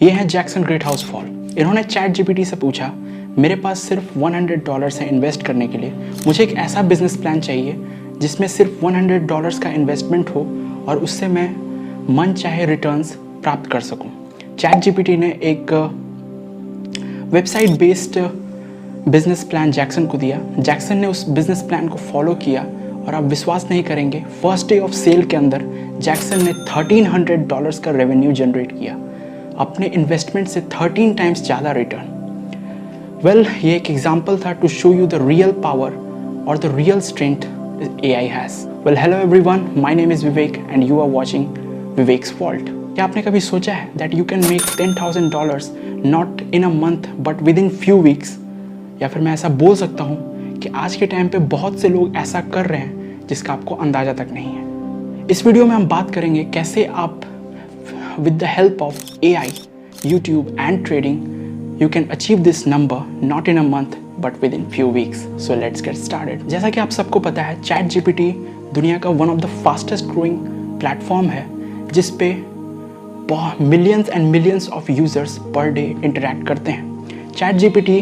ये है Jackson great house fall. इन्होंने चैट जीपीटी से पूछा, मेरे पास सिर्फ $100 है इन्वेस्ट करने के लिए, मुझे एक ऐसा बिजनेस प्लान चाहिए जिसमें सिर्फ $100 का इन्वेस्टमेंट हो और उससे मैं मन चाहे रिटर्न्स प्राप्त कर सकूं। चैट जीपीटी ने एक website based business plan Jackson को दिया। जैक्सन ने उस बिजनेस प्लान को फॉलो किया और आप विश्वास नहीं करेंगे, फर्स्ट डे ऑफ सेल के अंदर जैक्सन ने $1300 का रेवेन्यू जनरेट किया, अपने इन्वेस्टमेंट से 13 टाइम्स ज़्यादा रिटर्न। वेल, ये एक एग्जाम्पल था to show you the real power और the real strength AI has. Well, hello everyone, my name is Vivek and you are watching Vivek's Vault. क्या आपने कभी सोचा है that you can make $10,000 not in a month but within few weeks? या फिर मैं ऐसा बोल सकता हूँ कि आज के टाइम पे बहुत से लोग ऐसा कर रहे हैं जिसका आपको अंदाज़ा तक नहीं है। इस वीडियो में हम बात करेंगे कैसे आप with the help of AI, YouTube and trading you can achieve this number not in a month but within few weeks. So let's get started. जैसा कि आप सबको पता है, चैट जीपीटी दुनिया का one of the fastest growing platform है जिस पे millions and millions of users per day interact करते हैं। चैट जीपीटी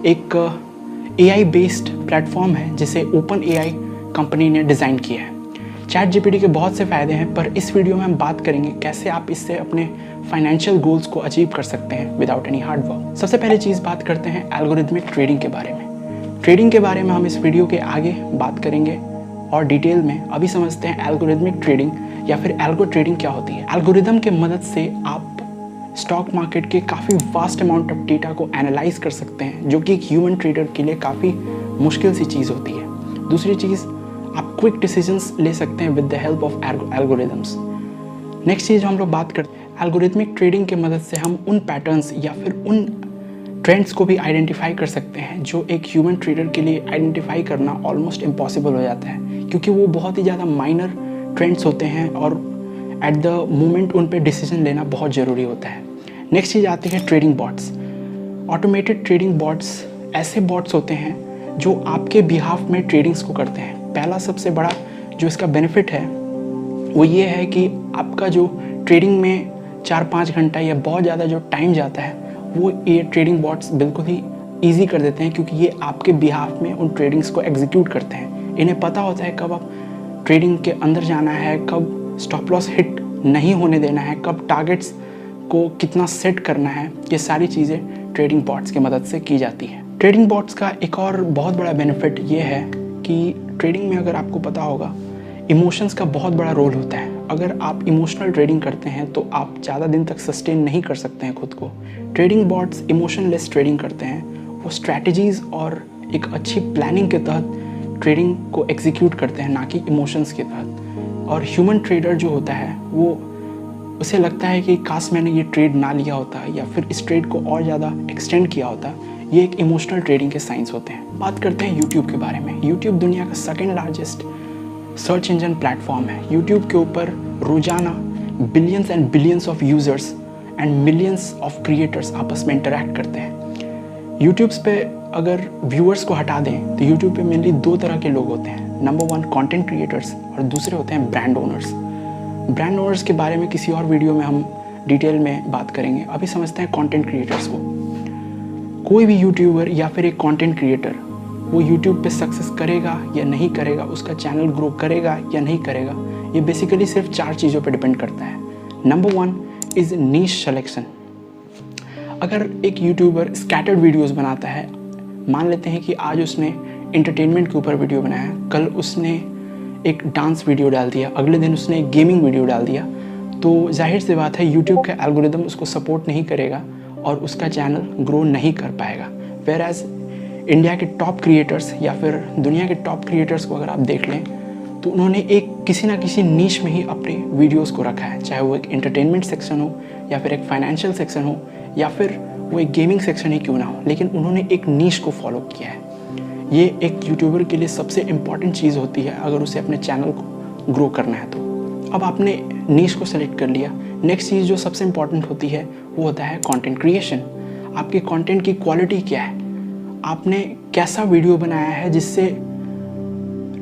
एक AI बेस्ड प्लेटफॉर्म है जिसे ओपन AI कंपनी ने डिज़ाइन किया है। चैट जीपीटी के बहुत से फ़ायदे हैं, पर इस वीडियो में हम बात करेंगे कैसे आप इससे अपने फाइनेंशियल गोल्स को अचीव कर सकते हैं विदाउट एनी हार्ड वर्क। सबसे पहले चीज़ बात करते हैं एल्गोरिथमिक ट्रेडिंग के बारे में। ट्रेडिंग के बारे में हम इस वीडियो के आगे बात करेंगे और डिटेल में। अभी समझते हैं एल्गोरिथमिक ट्रेडिंग या फिर एल्गो ट्रेडिंग क्या होती है। एल्गोरिथम के मदद से आप स्टॉक मार्केट के काफ़ी वास्ट अमाउंट ऑफ डेटा को एनालाइज कर सकते हैं, जो कि एक ह्यूमन ट्रेडर के लिए काफ़ी मुश्किल सी चीज़ होती है। दूसरी चीज़, आप क्विक डिसीजंस ले सकते हैं with the help of algorithms. Next चीज़ हम लोग बात करते हैं, एल्गोरिथमिक ट्रेडिंग के मदद से हम उन पैटर्न्स या फिर उन ट्रेंड्स को भी आइडेंटिफाई कर सकते हैं जो एक ह्यूमन ट्रेडर के लिए आइडेंटिफाई करना ऑलमोस्ट इम्पॉसिबल हो जाता है, क्योंकि वो बहुत ही ज़्यादा माइनर ट्रेंड्स होते हैं और एट द मोमेंट उन पे डिसीजन लेना बहुत ज़रूरी होता है। नेक्स्ट चीज़ आती है trading bots. Automated trading bots ऐसे बॉट्स होते हैं जो आपके बिहाफ में ट्रेडिंग्स को करते हैं। पहला सबसे बड़ा जो इसका बेनिफिट है वो ये है कि आपका जो ट्रेडिंग में 4-5 घंटा या बहुत ज़्यादा जो टाइम जाता है वो ये ट्रेडिंग बॉट्स बिल्कुल ही ईजी कर देते हैं, क्योंकि ये आपके बिहाफ में उन ट्रेडिंग्स को एग्जीक्यूट करते हैं। इन्हें पता होता है कब आप ट्रेडिंग के अंदर जाना है, कब स्टॉप लॉस हिट नहीं होने देना है, कब टारगेट्स को कितना सेट करना है। ये सारी चीज़ें ट्रेडिंग बॉट्स की मदद से की जाती हैं। ट्रेडिंग बॉट्स का एक और बहुत बड़ा बेनिफिट ये है कि ट्रेडिंग में, अगर आपको पता होगा, इमोशंस का बहुत बड़ा रोल होता है। अगर आप इमोशनल ट्रेडिंग करते हैं तो आप ज़्यादा दिन तक सस्टेन नहीं कर सकते हैं खुद को। ट्रेडिंग बॉट्स इमोशनलेस ट्रेडिंग करते हैं, वो स्ट्रैटेजीज़ और एक अच्छी प्लानिंग के तहत ट्रेडिंग को एग्जीक्यूट करते हैं, ना कि इमोशंस के तहत। और ह्यूमन ट्रेडर जो होता है वो उसे लगता है कि काश मैंने ये ट्रेड ना लिया होता या फिर इस ट्रेड को और ज़्यादा एक्सटेंड किया होता। ये एक इमोशनल ट्रेडिंग के साइंस होते हैं। बात करते हैं यूट्यूब के बारे में। यूट्यूब दुनिया का second largest search engine platform है। यूट्यूब के ऊपर रोजाना billions and billions of users and millions of creators आपस में इंटरेक्ट करते हैं। यूट्यूब्स पे अगर व्यूअर्स को हटा दें तो यूट्यूब पे मेनली 2 तरह के लोग होते हैं। नंबर 1 कंटेंट क्रिएटर्स और दूसरे होते हैं ब्रांड ओनर्स। ब्रांड ओनर्स के बारे में किसी और वीडियो में हम डिटेल में बात करेंगे। अभी समझते हैं कंटेंट क्रिएटर्स को। कोई भी यूट्यूबर या फिर एक कंटेंट क्रिएटर वो यूट्यूब पे सक्सेस करेगा या नहीं करेगा, उसका चैनल ग्रो करेगा या नहीं करेगा, ये बेसिकली सिर्फ 4 चीज़ों पे डिपेंड करता है। Number 1 is niche selection. अगर एक यूट्यूबर स्कैटर्ड वीडियोस बनाता है, मान लेते हैं कि आज उसने एंटरटेनमेंट के ऊपर वीडियो बनाया, कल उसने एक डांस वीडियो डाल दिया, अगले दिन उसने एक गेमिंग वीडियो डाल दिया, तो जाहिर सी बात है यूट्यूब का एल्गोरिदम उसको सपोर्ट नहीं करेगा और उसका चैनल ग्रो नहीं कर पाएगा। वेयर एज इंडिया के टॉप क्रिएटर्स या फिर दुनिया के टॉप क्रिएटर्स को अगर आप देख लें तो उन्होंने एक किसी ना किसी नीश में ही अपने वीडियोस को रखा है, चाहे वो एक एंटरटेनमेंट सेक्शन हो या फिर एक फाइनेंशियल सेक्शन हो या फिर वो एक गेमिंग सेक्शन ही क्यों ना हो, लेकिन उन्होंने एक नीश को फॉलो किया है। ये एक यूट्यूबर के लिए सबसे इम्पॉर्टेंट चीज़ होती है अगर उसे अपने चैनल को ग्रो करना है तो। अब आपने नीश को सेलेक्ट कर लिया। नेक्स्ट चीज़ जो सबसे इम्पॉर्टेंट होती है वो होता है कंटेंट क्रिएशन। आपके कंटेंट की क्वालिटी क्या है, आपने कैसा वीडियो बनाया है जिससे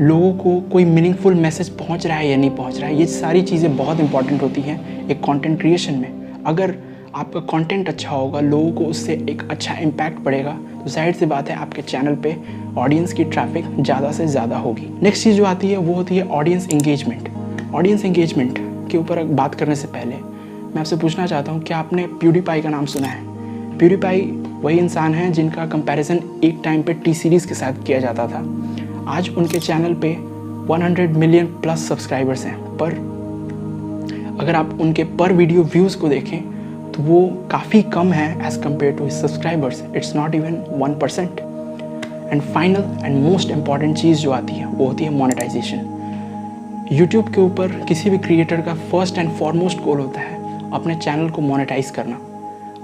लोगों को कोई मीनिंगफुल मैसेज पहुंच रहा है या नहीं पहुंच रहा है। ये सारी चीज़ें बहुत इंपॉर्टेंट होती हैं एक कंटेंट क्रिएशन में। अगर आपका कंटेंट अच्छा होगा, लोगों को उससे एक अच्छा इम्पैक्ट पड़ेगा, तो जाहिर सी बात है आपके चैनल पे ऑडियंस की ट्रैफिक ज़्यादा से ज़्यादा होगी। नेक्स्ट चीज़ जो आती है वो होती है ऑडियंस इंगेजमेंट। ऑडियंस इंगेजमेंट के ऊपर बात करने से पहले मैं आपसे पूछना चाहता हूँ, क्या आपने प्यूडीपाई का नाम सुना है? प्यूडीपाई वही इंसान है जिनका कंपैरिजन एक टाइम पे टी सीरीज़ के साथ किया जाता था। आज उनके चैनल पे 100 मिलियन प्लस सब्सक्राइबर्स हैं, पर अगर आप उनके पर वीडियो व्यूज़ को देखें तो वो काफ़ी कम है as compare to subscribers. It's not even 1%। And final and most important चीज़ जो आती है वो होती है मोनेटाइजेशन। यूट्यूब के ऊपर किसी भी क्रिएटर का फर्स्ट एंड फॉरमोस्ट गोल होता है अपने चैनल को मोनेटाइज करना।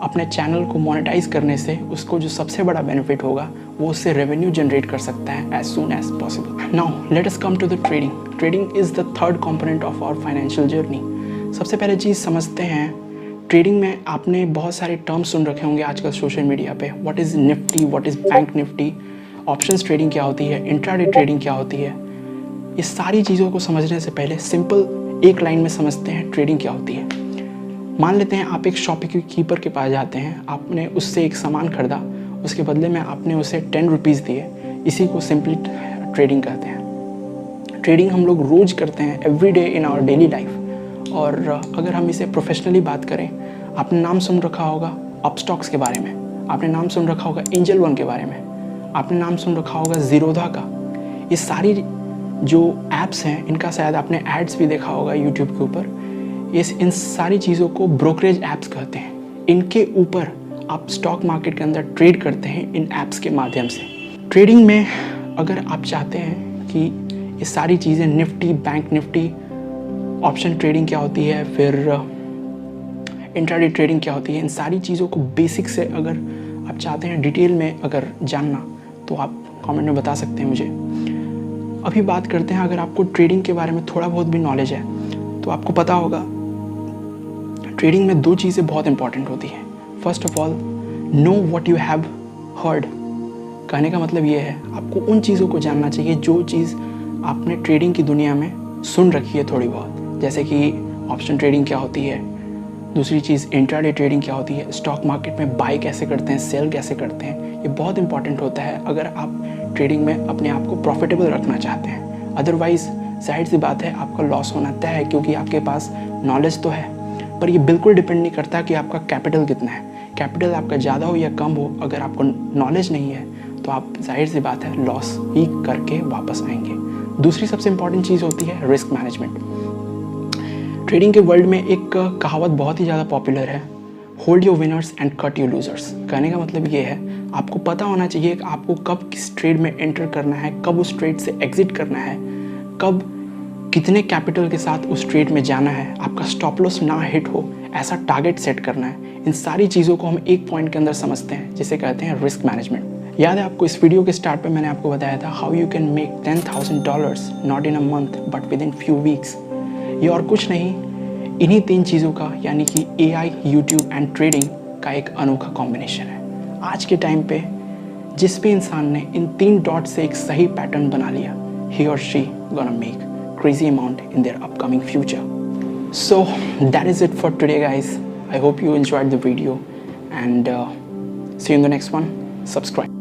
अपने चैनल को मोनेटाइज करने से उसको जो सबसे बड़ा बेनिफिट होगा वो उससे रेवेन्यू जनरेट कर सकता है as soon as possible. Now let us come to the trading. Trading is the third component of our financial journey. सबसे पहले चीज़ समझते हैं, ट्रेडिंग में आपने बहुत सारे टर्म्स सुन रखे होंगे आजकल सोशल मीडिया पे। What is Nifty, what is bank Nifty, options trading क्या होती है, इंट्राडे ट्रेडिंग क्या होती है। ये सारी चीज़ों को समझने से पहले सिंपल एक लाइन में समझते हैं ट्रेडिंग क्या होती है। मान लेते हैं आप एक शॉपकीपर के पास जाते हैं, आपने उससे एक सामान खरीदा, उसके बदले में आपने उसे 10 रुपीज़ दिए। इसी को सिंपली ट्रेडिंग कहते हैं। ट्रेडिंग हम लोग रोज़ करते हैं, every day in our daily life. और अगर हम इसे प्रोफेशनली बात करें, आपने नाम सुन रखा होगा अपस्टॉक्स के बारे में, आपने नाम सुन रखा होगा एंजल वन के बारे में, आपने नाम सुन रखा होगा ज़ीरोधा का। ये सारी जो ऐप्स हैं इनका शायद आपने एड्स भी देखा होगा यूट्यूब के ऊपर। इन सारी चीज़ों को ब्रोकरेज ऐप्स कहते हैं। इनके ऊपर आप स्टॉक मार्केट के अंदर ट्रेड करते हैं इन ऐप्स के माध्यम से। ट्रेडिंग में अगर आप चाहते हैं कि ये सारी चीज़ें Nifty, bank Nifty, option trading क्या होती है, फिर इंट्राडे ट्रेडिंग क्या होती है, इन सारी चीज़ों को बेसिक से अगर आप चाहते हैं डिटेल में अगर जानना तो आप कमेंट में बता सकते हैं मुझे। अभी बात करते हैं, अगर आपको ट्रेडिंग के बारे में थोड़ा बहुत भी नॉलेज है तो आपको पता होगा ट्रेडिंग में दो चीज़ें बहुत इंपॉर्टेंट होती हैं। First of all, know what you have heard. कहने का मतलब ये है आपको उन चीज़ों को जानना चाहिए जो चीज़ आपने ट्रेडिंग की दुनिया में सुन रखी है थोड़ी बहुत, जैसे कि ऑप्शन ट्रेडिंग क्या होती है, दूसरी चीज़ इंट्राडे ट्रेडिंग क्या होती है, स्टॉक मार्केट में बाय कैसे करते हैं, सेल कैसे करते हैं। ये बहुत इंपॉर्टेंट होता है अगर आप ट्रेडिंग में अपने आप को प्रॉफिटेबल रखना चाहते हैं। अदरवाइज़ जाहिर सी बात है आपका लॉस होना तय है, क्योंकि आपके पास नॉलेज तो है पर ये बिल्कुल डिपेंड नहीं करता कि आपका कैपिटल कितना है। कैपिटल आपका ज़्यादा हो या कम हो, अगर आपको नॉलेज नहीं है तो आप जाहिर सी बात है लॉस ही करके वापस आएंगे। दूसरी सबसे इंपॉर्टेंट चीज़ होती है रिस्क मैनेजमेंट। ट्रेडिंग के वर्ल्ड में एक कहावत बहुत ही ज़्यादा पॉपुलर है, hold your winners and cut your losers. कहने का मतलब ये है आपको पता होना चाहिए कि आपको कब किस ट्रेड में एंटर करना है, कब उस ट्रेड से एग्जिट करना है, कब कितने कैपिटल के साथ उस ट्रेड में जाना है, आपका स्टॉप लॉस ना हिट हो ऐसा टारगेट सेट करना है। इन सारी चीज़ों को हम एक पॉइंट के अंदर समझते हैं जिसे कहते हैं रिस्क मैनेजमेंट। याद है आपको इस वीडियो के स्टार्ट पे मैंने आपको बताया था how you can make $10,000 not in a month but with in few weeks. ये और कुछ नहीं, इन्हीं तीन चीज़ों का यानी कि AI, यूट्यूब एंड ट्रेडिंग का एक अनोखा कॉम्बिनेशन है। आज के टाइम पे जिस भी इंसान ने इन तीन डॉट से एक सही पैटर्न बना लिया, he or she gonna make crazy amount in their upcoming future. So that is it for today guys. I hope you enjoyed the video and see you in the next one. Subscribe.